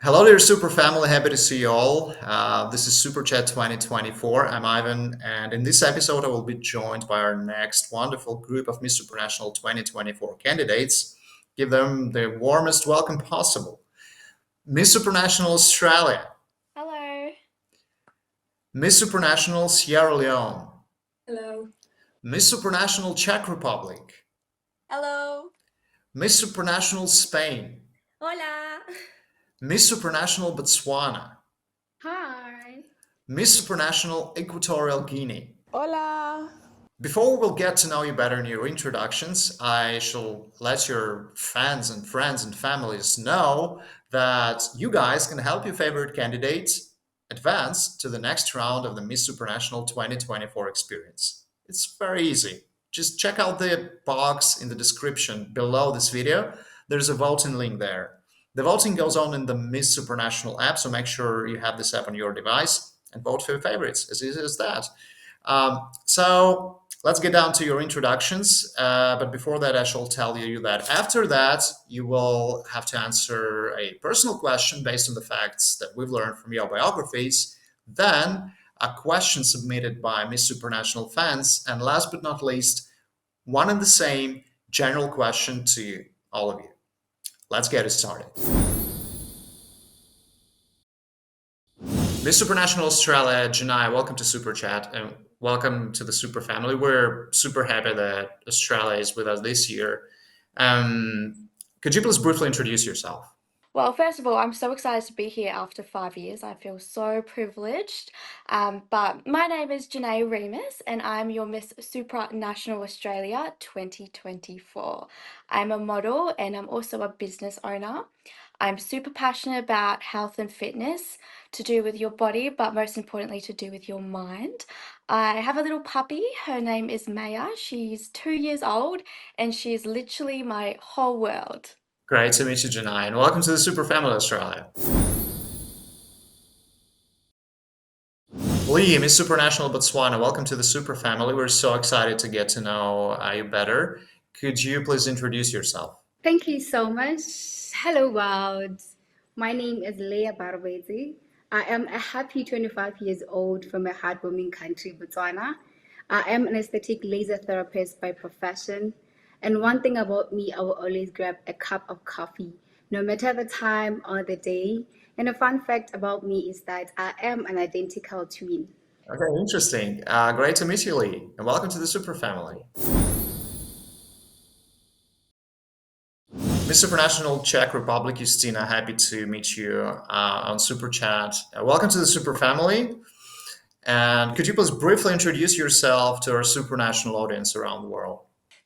Hello dear Super family, happy to see you all. This is Super Chat 2024. I'm Ivan, and in this episode, I will be joined by our next wonderful group of Miss Supranational 2024 candidates. Give them the warmest welcome possible. Miss Supranational Australia, Hello. Miss Supranational Sierra Leone, Hello. Miss Supranational Czech Republic, Hello. Miss Supranational Spain, Hola. Miss Supranational Botswana, Hi. Miss Supranational Equatorial Guinea. Hola! Before we will get to know you better in your introductions, I shall let your fans and friends and families know that you guys can help your favorite candidates advance to the next round of the Miss Supranational 2024 experience. It's very easy. Just check out the box in the description below this video. There's a voting link there. The voting goes on in the Miss Supranational app, so make sure you have this app on your device and vote for your favorites. As easy as that. So let's get down to your introductions. But before that, I shall tell you that after that, you will have to answer a personal question based on the facts that we've learned from your biographies. Then, a question submitted by Miss Supranational fans. And last but not least, one and the same general question to all of you. Let's get it started. Miss Supranational Australia, Janai, welcome to Super Chat and welcome to the Super family. We're super happy that Australia is with us this year. Could you please briefly introduce yourself? Well, first of all, I'm so excited to be here after 5 years. I feel so privileged. But my name is Janae Remus, and I'm your Miss Supra National Australia 2024. I'm a model and I'm also a business owner. I'm super passionate about health and fitness to do with your body, but most importantly, to do with your mind. I have a little puppy. Her name is Maya. She's 2 years old, and she is literally my whole world. Great to meet you, Janai, and welcome to the Super family, Australia. Lee, Miss Supranational Botswana, welcome to the Super family. We're so excited to get to know you better. Could you please introduce yourself? Thank you so much. Hello, world. My name is Leah Barbezi. I am a happy 25 years old from a heartwarming country, Botswana. I am an aesthetic laser therapist by profession. And one thing about me, I will always grab a cup of coffee, no matter the time or the day. And a fun fact about me is that I am an identical twin. Okay, interesting. Great to meet you, Lee, and welcome to the Super family. Miss Supranational Czech Republic, Justina, happy to meet you on Super Chat. Welcome to the Super family. And could you please briefly introduce yourself to our supranational audience around the world?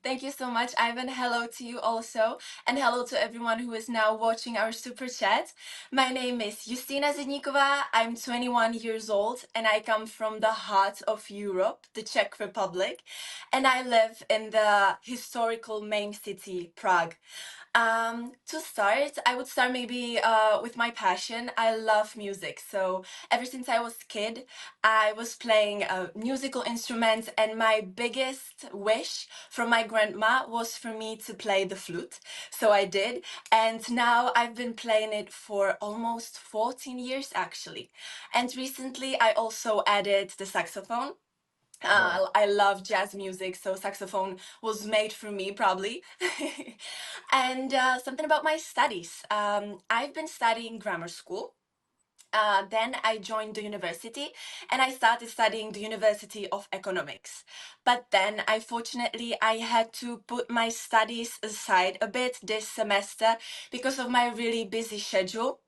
Thank you so much, Ivan. Hello to you also, and hello to everyone who is now watching our super chat. My name is Justina Zedníková. I'm 21 years old, and I come from the heart of Europe, the Czech Republic, and I live in the historical main city, Prague. To start, I would start maybe with my passion. I love music, so ever since I was kid, I was playing musical instruments, and my biggest wish from my grandma was for me to play the flute. So I did, and now I've been playing it for almost 14 years actually. And recently, I also added the saxophone. I love jazz music, so saxophone was made for me, probably. And something about my studies. I've been studying grammar school. Then I joined the university and I started studying the University of Economics. But then, fortunately, I had to put my studies aside a bit this semester because of my really busy schedule.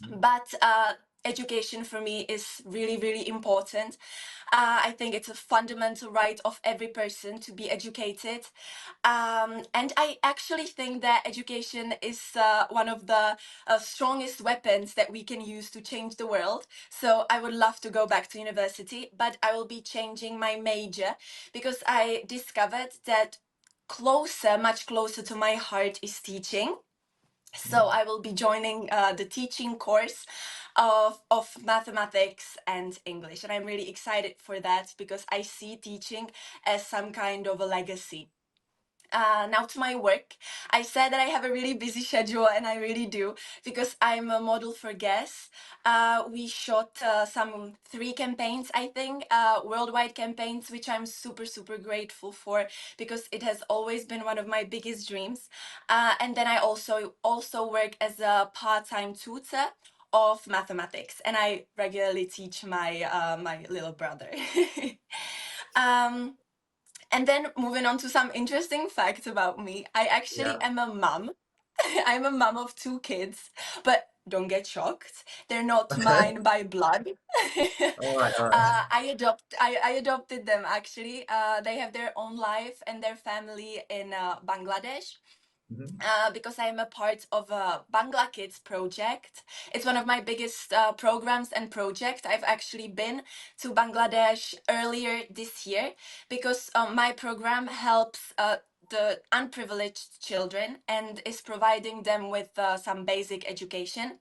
But education for me is really, really important. I think it's a fundamental right of every person to be educated. And I actually think that education is one of the strongest weapons that we can use to change the world. So I would love to go back to university, but I will be changing my major because I discovered that much closer to my heart is teaching. So I will be joining the teaching course of mathematics and English. And I'm really excited for that because I see teaching as some kind of a legacy. Now to my work. I said that I have a really busy schedule, and I really do, because I'm a model for Guess. We shot some 3 campaigns, I think, worldwide campaigns, which I'm super, super grateful for, because it has always been one of my biggest dreams. And then I also work as a part-time tutor of mathematics, and I regularly teach my little brother. um, and then moving on to some interesting facts about me, I actually Yeah. am a mom. I'm a mom of 2 kids, but don't get shocked. They're not Okay. mine by blood. All right. All right. I adopted them actually. They have their own life and their family in Bangladesh, Mhm. because I'm a part of a Bangla Kids project. It's one of my biggest programs and projects. I've actually been to Bangladesh earlier this year, because my program helps the unprivileged children and is providing them with some basic education.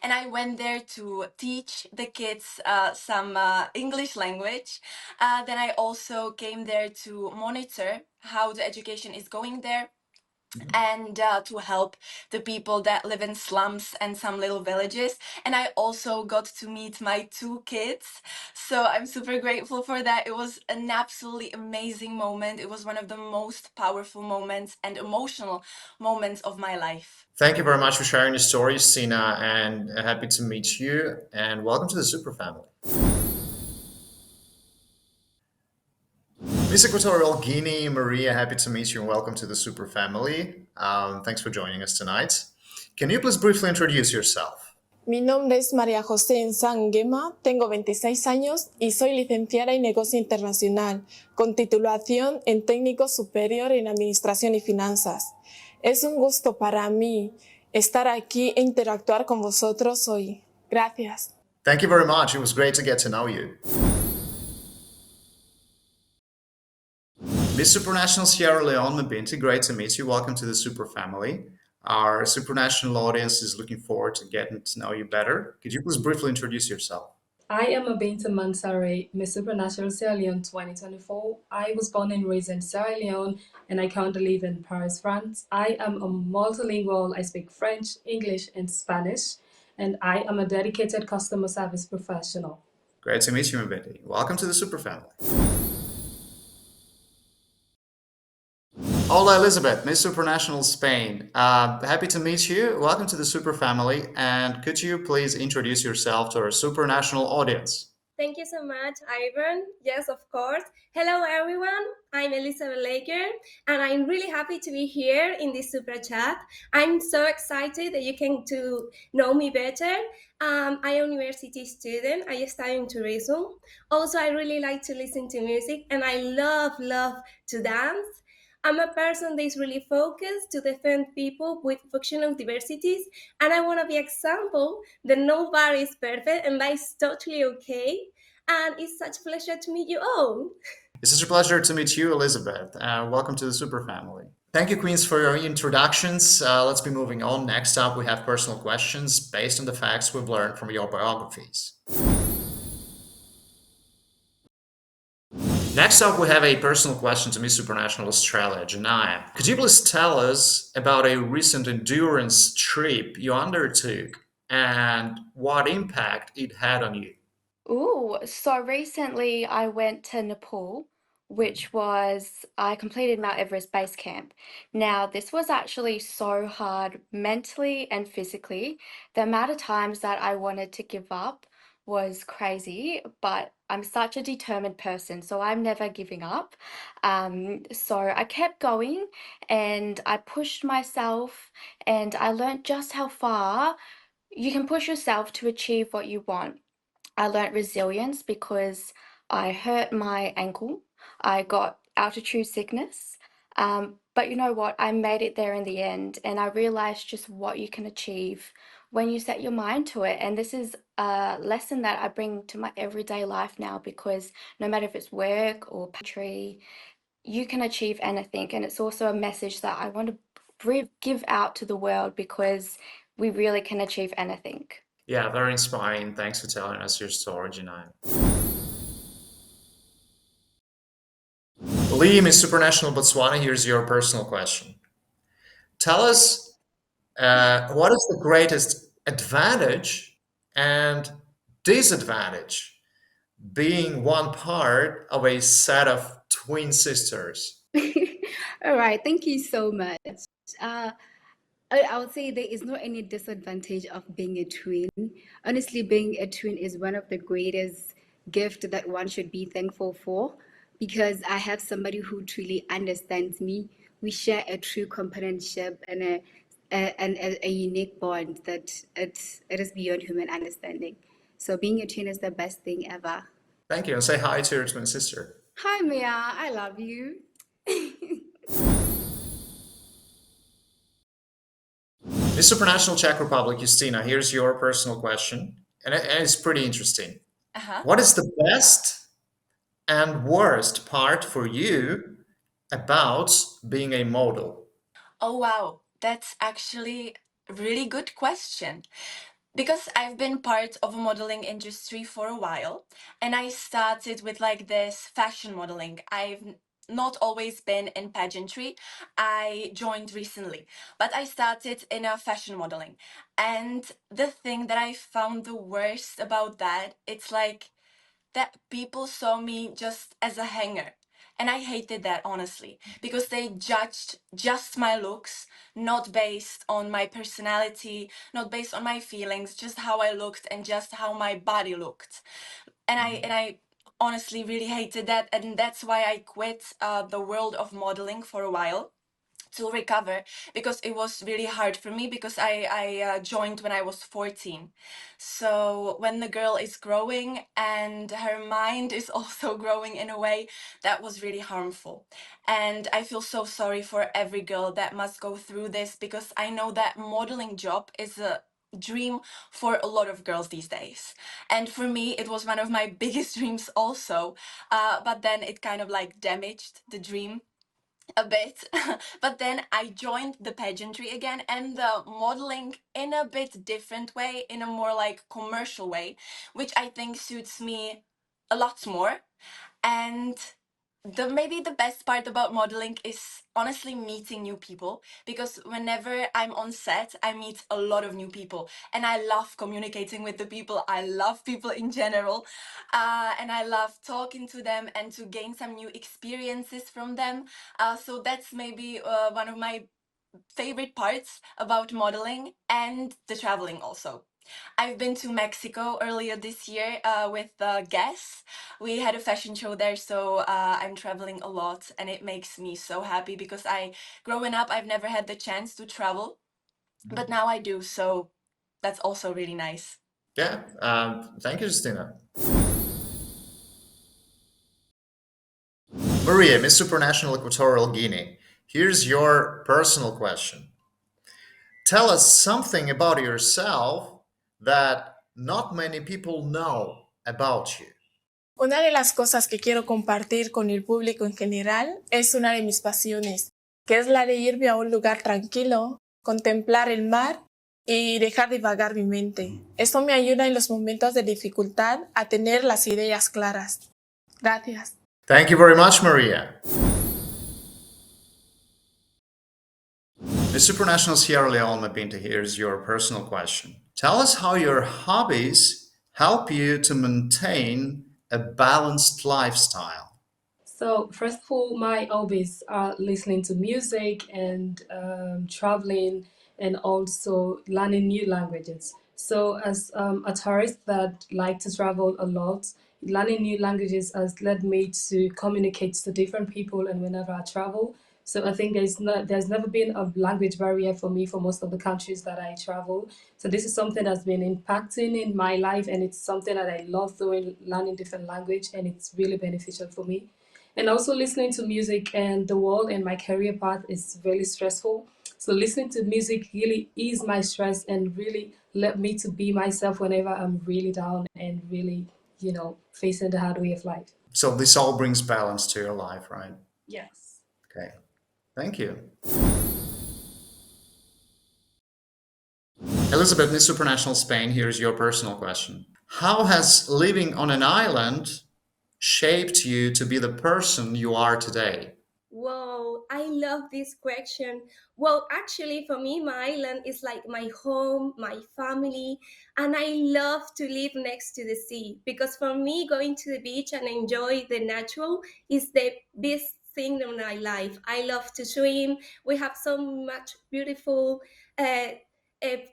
And I went there to teach the kids some English language. Then I also came there to monitor how the education is going there, Mhm. and to help the people that live in slums and some little villages. And I also got to meet my 2 kids. So I'm super grateful for that. It was an absolutely amazing moment. It was one of the most powerful moments and emotional moments of my life. Thank you very much for sharing your story, Sina, and happy to meet you. And welcome to the Super family. Miss Equatorial Guinea, Maria, happy to meet you and welcome to the Super family. Thanks for joining us tonight. Can you please briefly introduce yourself? Mi nombre es María José Enzanguema, tengo 26 años y soy licenciada en Negocio Internacional, con titulación en Técnico Superior en Administración y Finanzas. Es un gusto para mí estar aquí e interactuar con vosotros hoy. Gracias. Thank you very much. It was great to get to know you. Miss Supranational Sierra Leone Mabinti, great to meet you. Welcome to the Super family. Our supranational audience is looking forward to getting to know you better. Could you please briefly introduce yourself? I am Abinta Mansare, Miss Supranational Sierra Leone 2024. I was born and raised in Sierra Leone, and I currently live in Paris, France. I am a multilingual. I speak French, English, and Spanish, and I am a dedicated customer service professional. Great to meet you, Mabinti. Welcome to the Super family. Hola, Elizabeth, Miss Supranational Spain. Happy to meet you. Welcome to the Super family. And could you please introduce yourself to our supranational audience? Thank you so much, Ivan. Yes, of course. Hello, everyone. I'm Elizabeth Laker, and I'm really happy to be here in this super chat. I'm so excited that you came to know me better. I'm a university student. I study in tourism. Also, I really like to listen to music, and I love to dance. I'm a person that is really focused to defend people with functional diversities, and I want to be example that nobody is perfect, and that is totally okay. And it's such a pleasure to meet you all. It's such a pleasure to meet you, Elizabeth. Welcome to the Super family. Thank you, Queens, for your introductions. Let's be moving on. Next up, we have personal questions based on the facts we've learned from your biographies. Next up, we have a personal question to Miss Supranational Australia, Janaya. Could you please tell us about a recent endurance trip you undertook and what impact it had on you? Ooh, so recently I went to Nepal, which was, I completed Mount Everest Base Camp. Now, this was actually so hard mentally and physically. The amount of times that I wanted to give up was crazy, but I'm such a determined person, so I'm never giving up. So I kept going and I pushed myself, and I learned just how far you can push yourself to achieve what you want. I learnt resilience because I hurt my ankle. I got altitude sickness. But you know what? I made it there in the end, and I realized just what you can achieve when you set your mind to it. And this is a lesson that I bring to my everyday life now, because no matter if it's work or poetry, you can achieve anything. And it's also a message that I want to give out to the world, because we really can achieve anything. Yeah, very inspiring. Thanks for telling us your story, Janaya. Lee, Miss Supranational Botswana, here's your personal question. Tell us what is the greatest advantage and disadvantage being one part of a set of twin sisters? All right, thank you so much. Uh, I would say there is no any disadvantage of being a twin. Honestly, being a twin is one of the greatest gift that one should be thankful for because I have somebody who truly understands me. We share a true companionship and a unique bond that it is beyond human understanding. So being a twin is the best thing ever. Thank you, and say hi to your twin sister. Hi, Mia. I love you. Miss Supranational Czech Republic, Justina, here's your personal question, and it's pretty interesting. Uh-huh. What is the best and worst part for you about being a model? Oh, wow. That's actually a really good question. Because I've been part of a modeling industry for a while, and I started with like this fashion modeling. Not always been in pageantry. I joined recently, but I started in a fashion modeling. And the thing that I found the worst about that, it's like that people saw me just as a hanger. And I hated that, honestly, because they judged just my looks, not based on my personality, not based on my feelings, just how I looked and just how my body looked. And I honestly really hated that, and that's why I quit the world of modeling for a while to recover, because it was really hard for me, because I joined when I was 14. So when the girl is growing and her mind is also growing in a way, that was really harmful. And I feel so sorry for every girl that must go through this, because I know that modeling job is a dream for a lot of girls these days. And for me, it was one of my biggest dreams also. But then it kind of like damaged the dream a bit. But then I joined the pageantry again and the modeling in a bit different way, in a more like commercial way, which I think suits me a lot more. And the maybe the best part about modeling is honestly meeting new people, because whenever I'm on set I meet a lot of new people, and I love communicating with the people. I love people in general, and I love talking to them and to gain some new experiences from them. So that's maybe one of my favorite parts about modeling, and the traveling also. I've been to Mexico earlier this year with Guess. We had a fashion show there, so I'm traveling a lot, and it makes me so happy, because growing up, I've never had the chance to travel, but now I do, so that's also really nice. Yeah, thank you, Justina. Maria, Miss Supranational Equatorial Guinea, here's your personal question. Tell us something about yourself that not many people know about you. Una de las cosas que quiero compartir con el público en general es una de mis pasiones, que es la de irme a un lugar tranquilo, contemplar el mar y dejar divagar mi mente. Esto me ayuda en los momentos de dificultad a tener las ideas claras. Gracias. Thank you very much, Maria. Miss Supranational Sierra Leone Mapinta, here's your personal question. Tell us how your hobbies help you to maintain a balanced lifestyle. So, first of all, my hobbies are listening to music and traveling, and also learning new languages. So, as a tourist that like to travel a lot, learning new languages has led me to communicate to different people, and whenever I travel. So I think there's never been a language barrier for me for most of the countries that I travel. So this is something that's been impacting in my life, and it's something that I love doing, learning different language, and it's really beneficial for me. And also listening to music, and the world and my career path is really stressful. So listening to music really ease my stress and really let me to be myself whenever I'm really down and really, facing the hard way of life. So this all brings balance to your life, right? Yes. Okay, thank you. Elizabeth, Miss Supranational Spain, here's your personal question. How has living on an island shaped you to be the person you are today? Whoa, I love this question. Well, actually, for me, my island is like my home, my family, and I love to live next to the sea because for me, going to the beach and enjoy the natural is the best thing in my life. I love to swim. We have so much beautiful uh,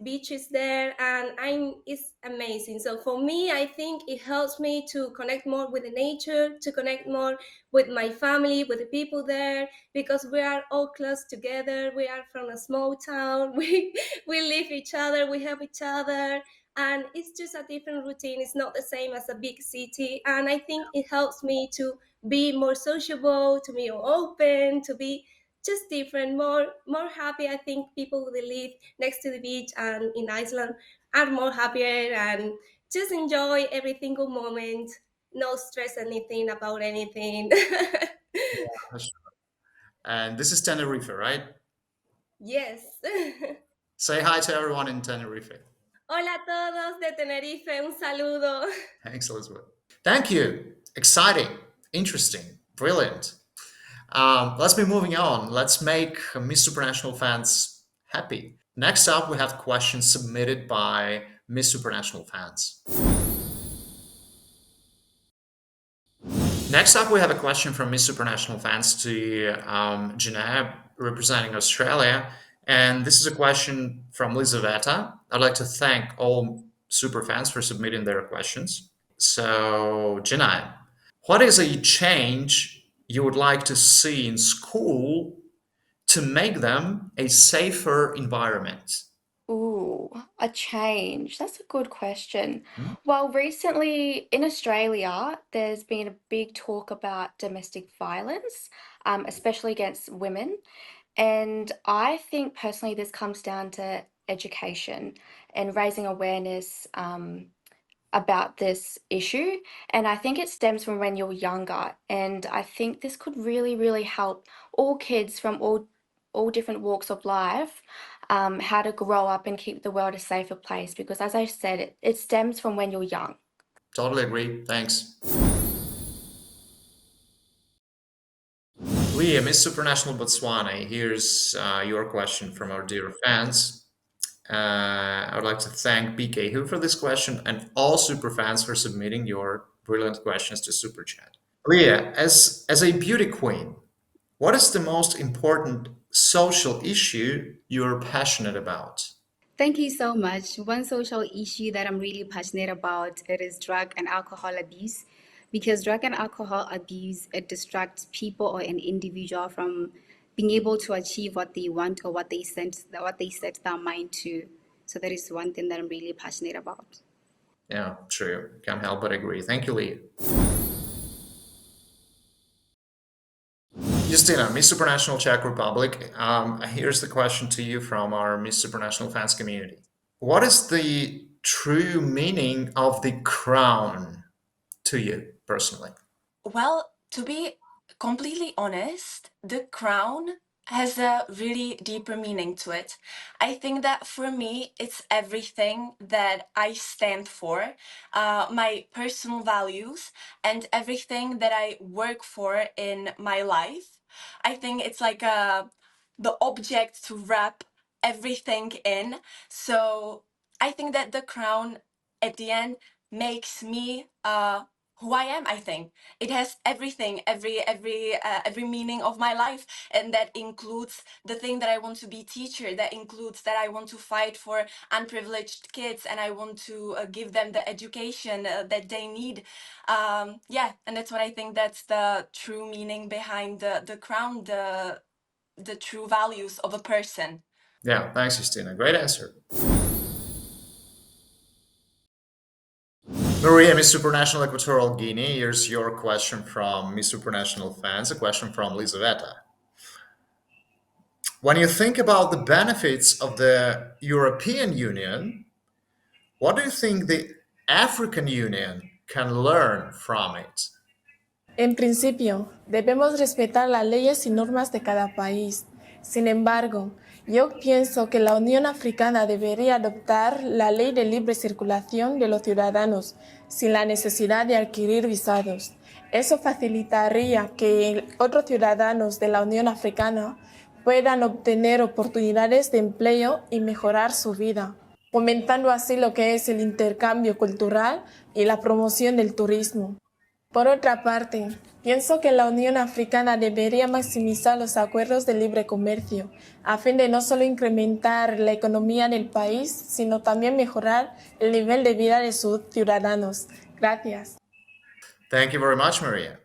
beaches there, and it's amazing. So for me, I think it helps me to connect more with the nature, to connect more with my family, with the people there, because we are all close together. We are from a small town. We live each other. We help each other, and it's just a different routine. It's not the same as a big city, and I think it helps me to be more sociable, to be more open, to be just different, more happy. I think people who live next to the beach and in Iceland are more happier and just enjoy every single moment, no stress anything about anything. And this is Tenerife, right? Yes. Say hi to everyone in Tenerife. Hola a todos de Tenerife, un saludo. Thanks, Elizabeth. Thank you. Exciting, interesting, brilliant. Let's be moving on. Let's make Miss Supranational fans happy. Next up, we have questions submitted by Miss Supranational fans. Next up, we have a question from Miss Supranational fans to Janab, representing Australia. And this is a question from Lizaveta. I'd like to thank all super fans for submitting their questions. So, Janab, what is a change you would like to see in school to make them a safer environment? Ooh, a change. That's a good question. Hmm? Well, recently in Australia, there's been a big talk about domestic violence, especially against women. And I think personally, this comes down to education and raising awareness. About this issue. And I think it stems from when you're younger. And I think this could really, really help all kids from all different walks of life, how to grow up and keep the world a safer place. Because as I said, it stems from when you're young. Totally agree. Thanks. Leah, Miss Supranational Botswana, here's your question from our dear fans. I would like to thank BK Who for this question and all super fans for submitting your brilliant questions to Super Chat. Leah, as a beauty queen, what is the most important social issue you're passionate about? Thank you so much. One social issue that I'm really passionate about it is drug and alcohol abuse, because drug and alcohol abuse it distracts people or an individual from being able to achieve what they want or what they set their mind to. So that is one thing that I'm really passionate about. Yeah, true. Can't help but agree. Thank you, Leah. Justina, Miss Supranational Czech Republic. Here's the question to you from our Miss Supranational fans community. What is the true meaning of the crown to you personally? Well, to be completely honest, the crown has a really deeper meaning to it. I think that for me, it's everything that I stand for, my personal values, and everything that I work for in my life. I think it's like the object to wrap everything in. So I think that the crown at the end makes me who I am, I think it has everything, every meaning of my life, and that includes the thing that I want to be teacher. That includes that I want to fight for unprivileged kids, and I want to give them the education that they need. Yeah, and that's what I think. That's the true meaning behind the crown, the true values of a person. Yeah, thanks, Justina. Great answer. Maria, Miss Supranational Equatorial Guinea. Here's your question from Miss Supranational fans. A question from Lizaveta. When you think about the benefits of the European Union, what do you think the African Union can learn from it? En principio, debemos respetar las leyes y normas de cada país. Sin embargo, yo pienso que la Unión Africana debería adoptar la ley de libre circulación de los ciudadanos sin la necesidad de adquirir visados. Eso facilitaría que otros ciudadanos de la Unión Africana puedan obtener oportunidades de empleo y mejorar su vida, fomentando así lo que es el intercambio cultural y la promoción del turismo. Por otra parte, pienso que la Unión Africana debería maximizar los acuerdos de libre comercio, a fin de no solo incrementar la economía del país, sino también mejorar el nivel de vida de sus ciudadanos. Gracias. Thank you very much, Maria.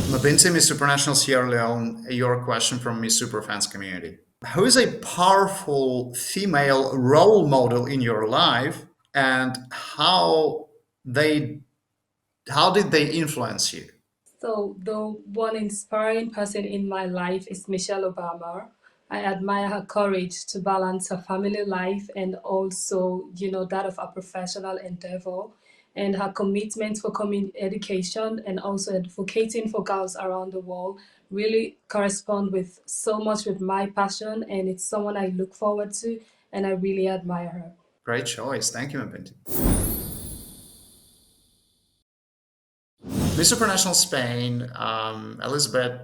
Mabinti, Miss Supranational Sierra Leone, your question from Miss Superfans community. Who is a powerful female role model in your life, and they how did they influence you? So, the one inspiring person in my life is Michelle Obama. I admire her courage to balance her family life and also, that of a professional endeavor, and her commitment for community education and also advocating for girls around the world really correspond with so much with my passion, and it's someone I look forward to, and I really admire her. Great choice. Thank you, Mabinti. Miss Supranational Spain, Elizabeth,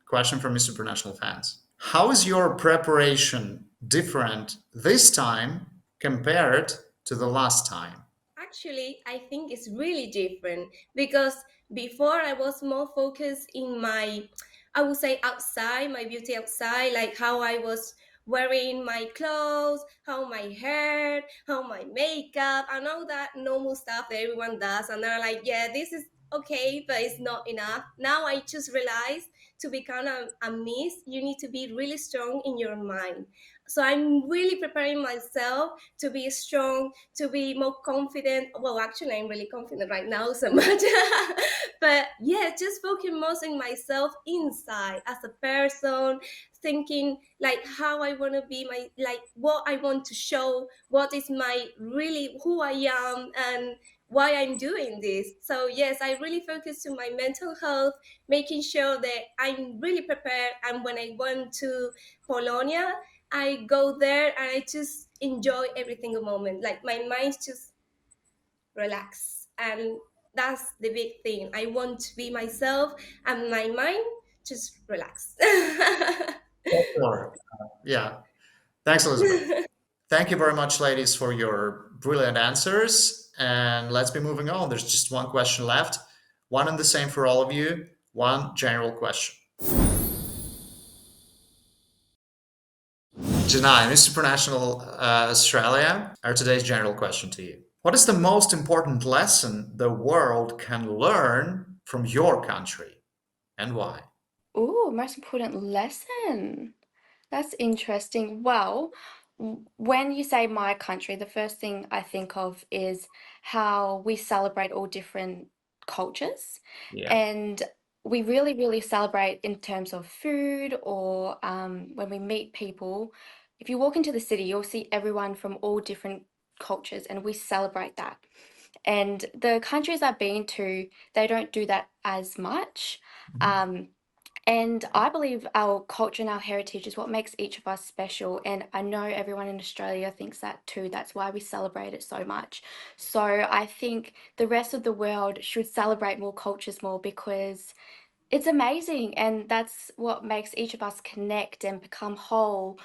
question from Miss Supranational fans. How is your preparation different this time compared to the last time? Actually, I think it's really different because before I was more focused in my, I would say outside, my beauty outside, like how I was wearing my clothes, how my hair, how my makeup, and all that normal stuff that everyone does. And they're like, yeah, this is okay, but it's not enough. Now I just realized to become a miss, you need to be really strong in your mind. So I'm really preparing myself to be strong, to be more confident. Well, actually, I'm really confident right now, so much. But yeah, just focusing most on myself inside as a person, thinking like how I want to be, my like what I want to show, what is my really who I am, and why I'm doing this. So yes, I really focus to my mental health, making sure that I'm really prepared. And when I went to Polonia, I go there and I just enjoy every single moment. Like my mind just relax, and that's the big thing. I want to be myself, and my mind just relax. Sure. Yeah. Thanks, Elizabeth. Thank you very much, ladies, for your brilliant answers. And let's be moving on. There's just one question left. One and the same for all of you. One general question. Janai, Mr. International Australia, our today's general question to you. What is the most important lesson the world can learn from your country and why? Ooh, most important lesson. That's interesting. Well, when you say my country, the first thing I think of is how we celebrate all different cultures. Yeah. And we really, really celebrate in terms of food or when we meet people. If you walk into the city, you'll see everyone from all different cultures, and we celebrate that. And the countries I've been to, they don't do that as much. Um, and I believe our culture and our heritage is what makes each of us special. And I know everyone in Australia thinks that too. That's why we celebrate it so much. So I think the rest of the world should celebrate more cultures more because it's amazing. And that's what makes each of us connect and become whole.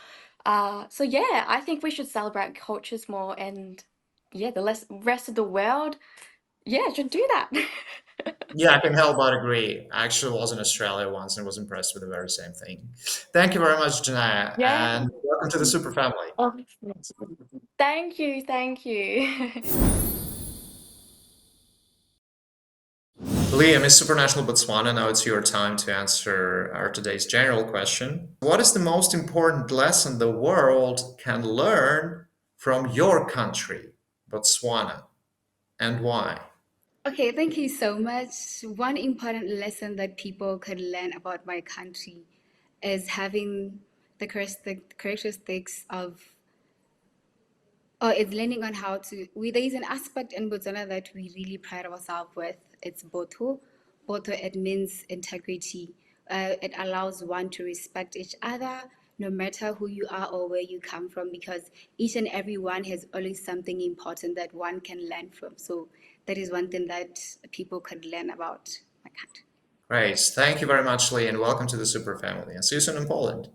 So yeah, I think we should celebrate cultures more. And yeah, the rest of the world, yeah, should do that. Yeah, I can help but agree. I actually was in Australia once and was impressed with the very same thing. Thank you very much, Janaya, Yeah. and welcome to the Super Family. Oh, thank you, thank you. Liam is Supranational Botswana. Now it's your time to answer our today's general question. What is the most important lesson the world can learn from your country, Botswana, and why? Okay, thank you so much. One important lesson that people could learn about my country is having the characteristics of, or it's learning on how to. There is an aspect in Botswana that we really pride ourselves with. It's Botho. Botho, it means integrity. It allows one to respect each other, no matter who you are or where you come from, because each and every one has always something important that one can learn from. So that is one thing that people could learn about my country. Great. Thank you very much, Lee, and welcome to the Super family. And see you soon in Poland.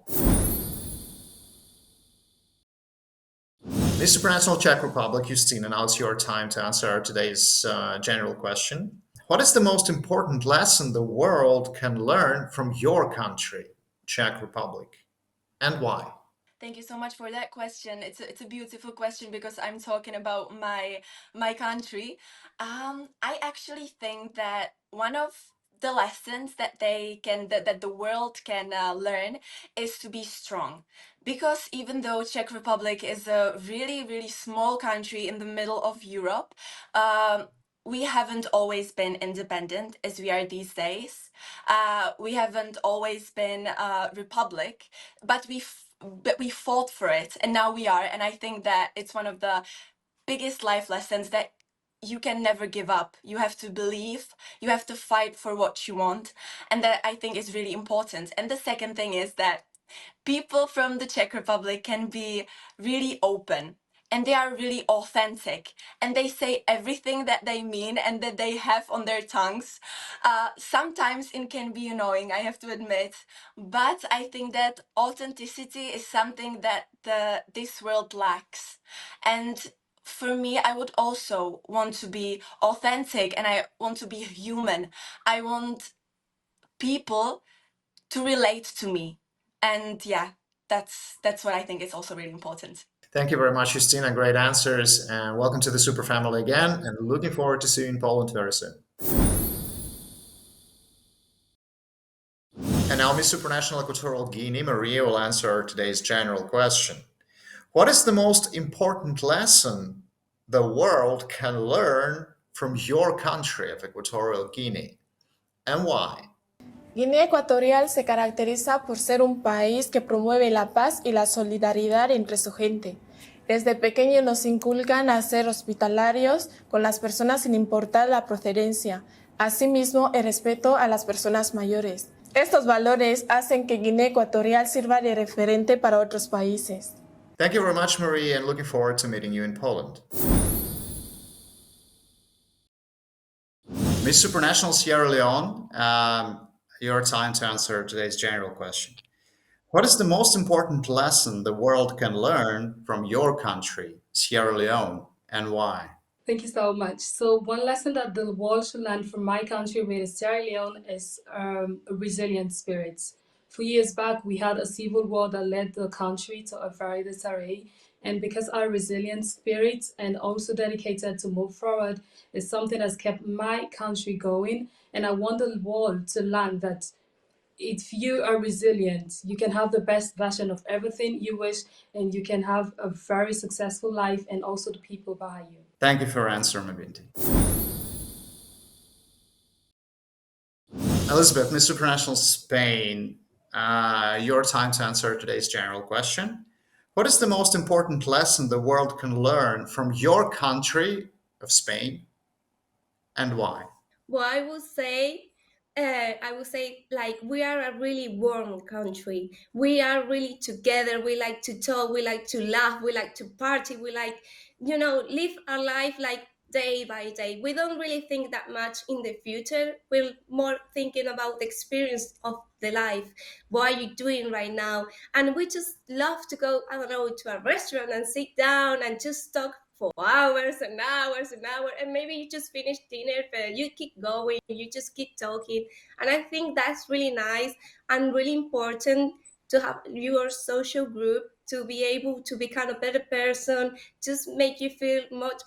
Miss Supranational Czech Republic, Justina, now it's your time to answer today's general question. What is the most important lesson the world can learn from your country, Czech Republic, and why? Thank you so much for that question. It's a beautiful question because I'm talking about my country. I actually think that one of the lessons that that the world can learn is to be strong, because even though Czech Republic is a really small country in the middle of Europe, we haven't always been independent as we are these days. We haven't always been a republic, but we fought for it, and now we are. And I think that it's one of the biggest life lessons, that you can never give up. You have to believe, you have to fight for what you want, and that I think is really important. And the second thing is that people from the Czech Republic can be really open, and they are really authentic, and they say everything that they mean and that they have on their tongues. Sometimes it can be annoying, I have to admit, but I think that authenticity is something that this world lacks. And for me, I would also want to be authentic, and I want to be human. I want people to relate to me. And yeah, that's what I think is also really important. Thank you very much, Justina. Great answers, and welcome to the Super family again. And looking forward to seeing you in Poland very soon. And now Miss Supranational Equatorial Guinea, Maria, will answer today's general question. What is the most important lesson the world can learn from your country of Equatorial Guinea, and why? Guinea Ecuatorial se caracteriza por ser un país que promueve la paz y la solidaridad entre su gente. Desde pequeños nos inculcan a ser hospitalarios con las personas sin importar la procedencia, asimismo el respeto a las personas mayores. Estos valores hacen que Guinea Ecuatorial sirva de referente para otros países. Thank you very much, Marie, and looking forward to meeting you in Poland. Miss Supranational Sierra Leone, your time to answer today's general question. What is the most important lesson the world can learn from your country, Sierra Leone, and why? Thank you so much. So one lesson that the world should learn from my country, which is Sierra Leone, is resilient spirits. 4 years back, we had a civil war that led the country to a very disarray. And because our resilient spirit and also dedicated to move forward is something that's kept my country going. And I want the world to learn that if you are resilient, you can have the best version of everything you wish, and you can have a very successful life, and also the people behind you. Thank you for your answer, Mabinti. Elizabeth, Miss Supranational Spain, your time to answer today's general question. What is the most important lesson the world can learn from your country of Spain, and why? Well, I would say, like, we are a really warm country. We are really together. We like to talk. We like to laugh. We like to party. We like, live our life like day by day. We don't really think that much in the future. We're more thinking about the experience of the life. What are you doing right now? And we just love to go, I don't know, to a restaurant and sit down and just talk for hours and hours and hours, and maybe you just finish dinner but you keep going, you just keep talking. And I think that's really nice and really important, to have your social group, to be able to become a better person, just make you feel much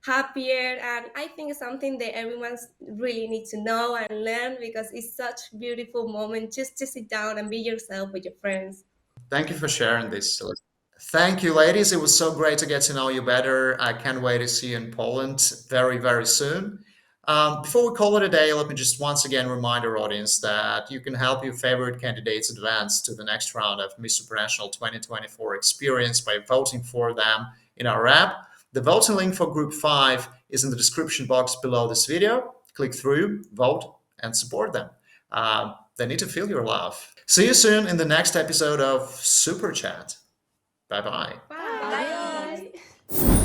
happier. And I think it's something that everyone really needs to know and learn, because it's such a beautiful moment just to sit down and be yourself with your friends. Thank you for sharing this, Elizabeth. Thank you, ladies. It was so great to get to know you better. I can't wait to see you in Poland very soon. Before we call it a day, let me just once again remind our audience that you can help your favorite candidates advance to the next round of Miss Supranational 2024 experience by voting for them in our app. The voting link for Group 5 is in the description box below this video. Click through, vote, and support them. They need to feel your love. See you soon in the next episode of Super Chat. Bye-bye. Bye. Bye.